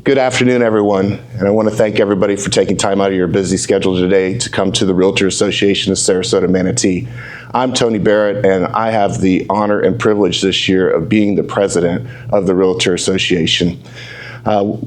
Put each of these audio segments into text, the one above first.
Good afternoon, everyone, and I want to thank everybody for taking time out of your busy schedule today to come to the Realtor Association of Sarasota Manatee. I'm Tony Barrett, and I have the honor and privilege this year of being the president of the Realtor Association.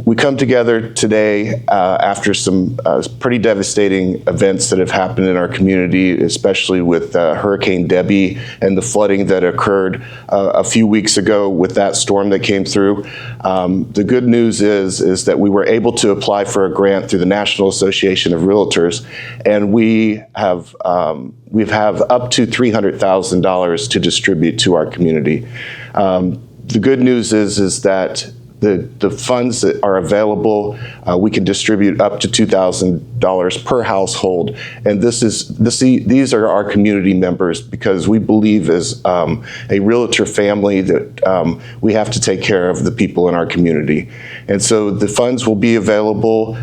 We come together today after some pretty devastating events that have happened in our community, especially with Hurricane Debby and the flooding that occurred a few weeks ago with that storm that came through. The good news is that we were able to apply for a grant through the National Association of Realtors, and we have up to $300,000 to distribute to our community. The good news is that the funds that are available, we can distribute up to $2,000 per household, and these are our community members, because we believe as a realtor family that we have to take care of the people in our community. And so the funds will be available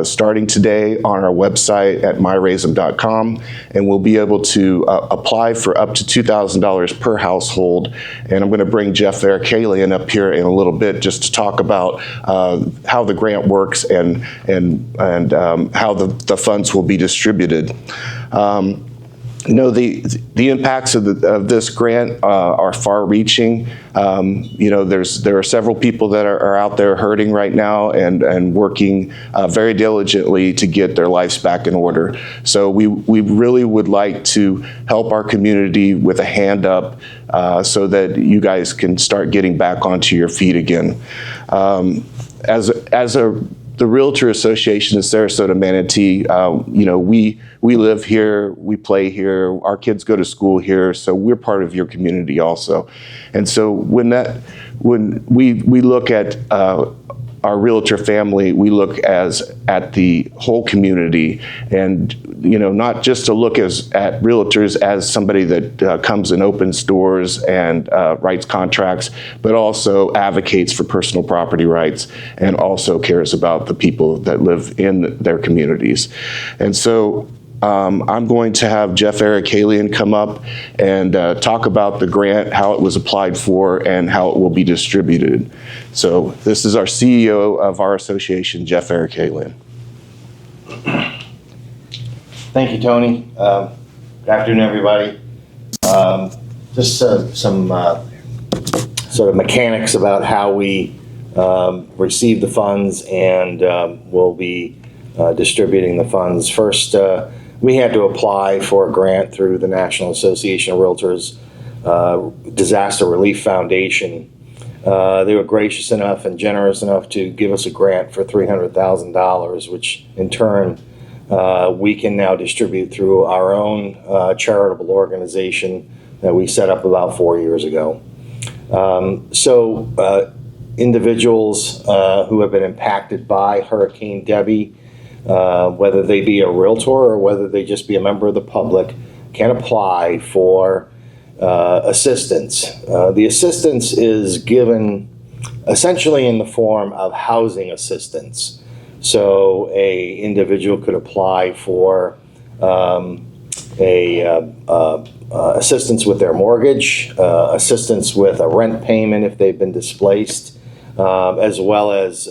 starting today on our website at myraisem.com, and we'll be able to apply for up to $2,000 per household. And I'm going to bring Jeff Verkalian up here in a little bit just to talk about how the grant works and how the funds will be distributed. You know, the impacts of this grant are far-reaching. You know, there are several people that are out there hurting right now and working very diligently to get their lives back in order. So we really would like to help our community with a hand up so that you guys can start getting back onto your feet again. The Realtor Association of Sarasota Manatee, you know, we live here, we play here, our kids go to school here, so we're part of your community also. And so when we look at our realtor family, we look at the whole community, and you know, not just to look at realtors as somebody that comes and opens doors and writes contracts, but also advocates for personal property rights and also cares about the people that live in their communities. And so I'm going to have Jeff Verkalian come up and talk about the grant, how it was applied for, and how it will be distributed. So this is our CEO of our association, Jeff Verkalian. Thank you, Tony. Good afternoon, everybody. Just some sort of mechanics about how we receive the funds and we'll be distributing the funds. First, we had to apply for a grant through the National Association of Realtors Disaster Relief Foundation. They were gracious enough and generous enough to give us a grant for $300,000, which in turn we can now distribute through our own charitable organization that we set up about 4 years ago. Individuals who have been impacted by Hurricane Debby, whether they be a realtor or whether they just be a member of the public, can apply for assistance. The assistance is given essentially in the form of housing assistance. So a individual could apply for assistance with their mortgage, assistance with a rent payment if they've been displaced, as well as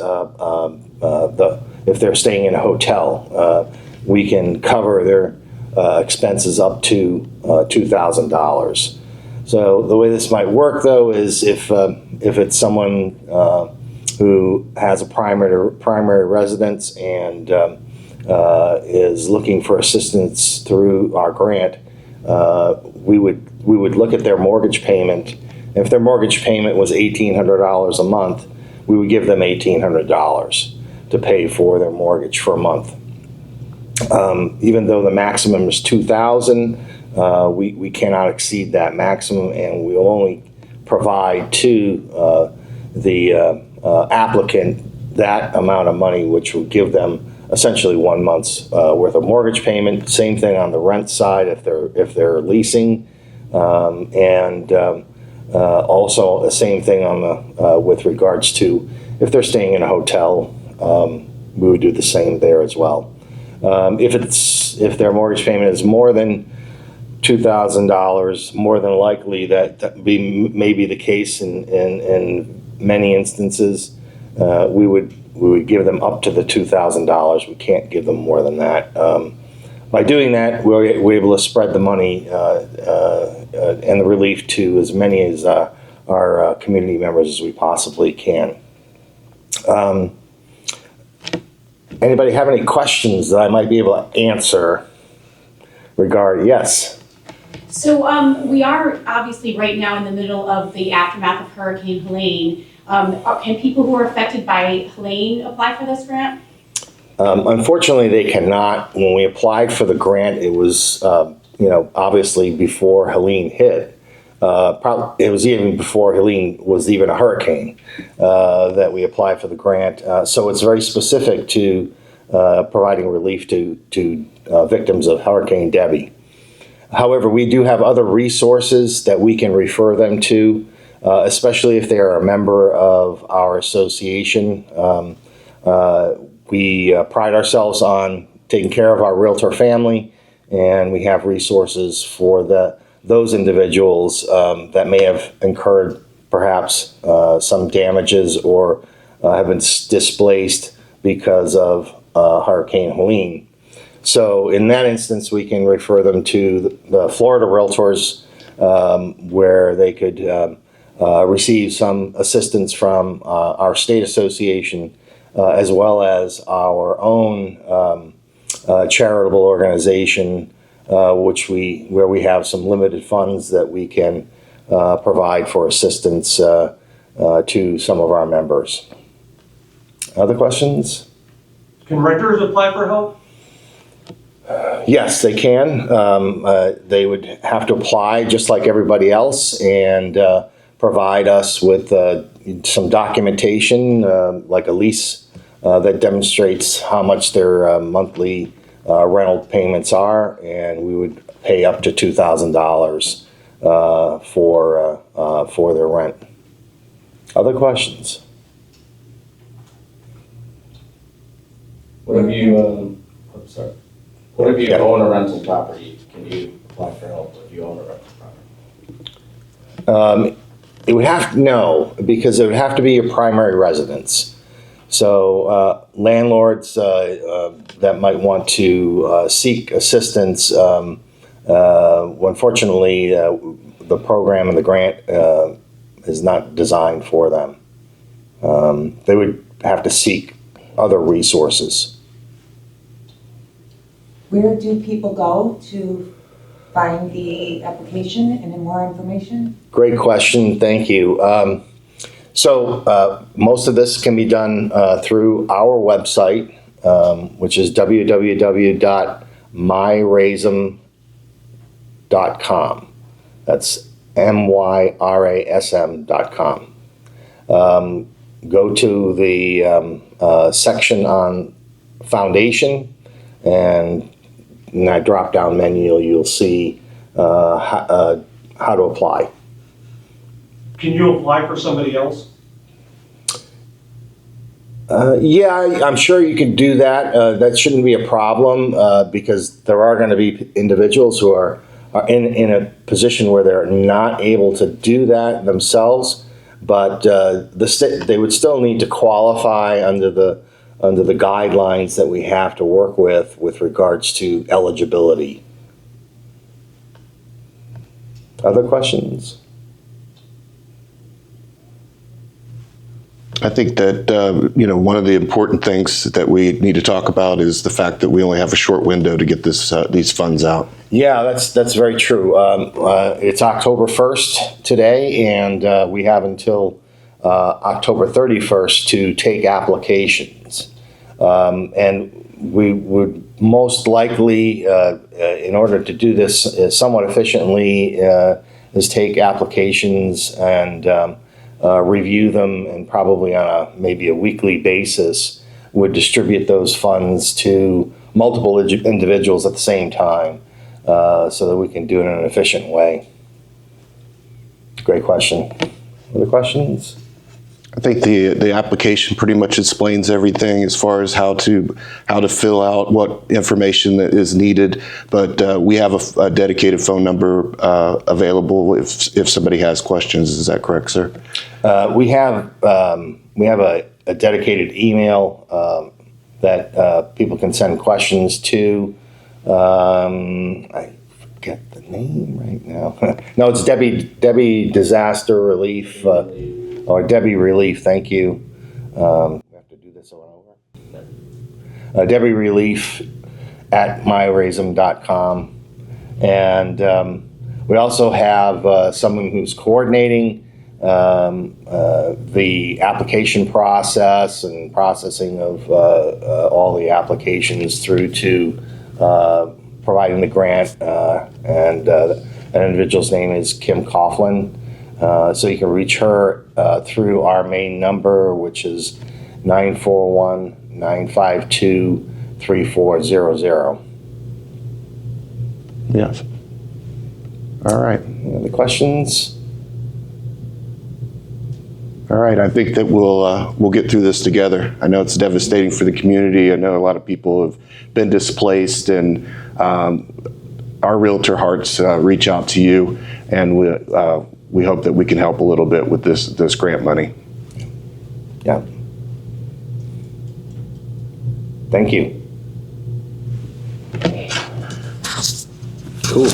if they're staying in a hotel. We can cover their expenses up to $2,000. So the way this might work, though, is if it's someone who has a primary residence and is looking for assistance through our grant, we would look at their mortgage payment. If their mortgage payment was $1,800 a month, we would give them $1,800 to pay for their mortgage for a month. Even though the maximum is $2,000, we cannot exceed that maximum, and we will only provide to the applicant that amount of money, which will give them essentially 1 month's worth of mortgage payment. Same thing on the rent side if they're leasing, and also the same thing on the with regards to if they're staying in a hotel. We would do the same there as well. If their mortgage payment is more than $2,000, more than likely that may be the case in many instances. we would give them up to the $2,000. We can't give them more than that. By doing that, we're able to spread the money and the relief to as many as our community members as we possibly can. Anybody have any questions that I might be able to answer regarding? Yes. So we are obviously right now in the middle of the aftermath of Hurricane Helene. Can people who are affected by Helene apply for this grant? Unfortunately, they cannot. When we applied for the grant, it was, obviously before Helene hit. It was even before Helene was even a hurricane that we applied for the grant. So it's very specific to providing relief to victims of Hurricane Debby. However, we do have other resources that we can refer them to, especially if they are a member of our association. We pride ourselves on taking care of our realtor family, and we have resources for those individuals that may have incurred perhaps some damages or have been displaced because of Hurricane Helene. So in that instance, we can refer them to the Florida Realtors where they could receive some assistance from our state association as well as our own charitable organization, where we have some limited funds that we can provide for assistance to some of our members. Other questions? Can renters apply for help? Yes, they can. They would have to apply just like everybody else and provide us with some documentation, like a lease that demonstrates how much their monthly rental payments are, and we would pay up to $2,000 for their rent. Other questions? What if you, What if you own a rental property? Can you apply for help if you own a rental property? It would no, because it would have to be your primary residence. So landlords that might want to seek assistance, unfortunately, the program and the grant is not designed for them. They would have to seek other resources. Where do people go to find the application and then more information? Great question, thank you. So most of this can be done through our website, which is www.myrasm.com. That's MYRASM.com. Go to the section on foundation, and in that drop-down menu, you'll see how to apply. Can you apply for somebody else? Yeah, I'm sure you can do that. That shouldn't be a problem because there are going to be individuals who are in a position where they're not able to do that themselves, but they would still need to qualify under the guidelines that we have to work with regards to eligibility. Other questions? I think that one of the important things that we need to talk about is the fact that we only have a short window to get these funds out. Yeah, that's very true. It's October 1st today, and we have until October 31st to take applications. And we would most likely, in order to do this somewhat efficiently, is take applications and review them, and probably on maybe a weekly basis would distribute those funds to multiple individuals at the same time so that we can do it in an efficient way. Great question. Other questions? I think the application pretty much explains everything as far as how to fill out, what information that is needed. But we have a dedicated phone number available if somebody has questions. Is that correct, sir? We have a dedicated email that people can send questions to. I forget the name right now. No, it's Debby Disaster Relief, or Debby Relief. Thank you. We have to do this over and over. Debby Relief at myraism.com. And we also have someone who's coordinating the application process and processing of all the applications through to providing the grant, and an individual's name is Kim Coughlin. So you can reach her through our main number, which is 941-952-3400. Yes. All right. Any other questions? All right. I think that we'll get through this together. I know it's devastating for the community. I know a lot of people have been displaced, and our realtor hearts reach out to you, and we hope that we can help a little bit with this grant money. Yeah. Thank you. Cool.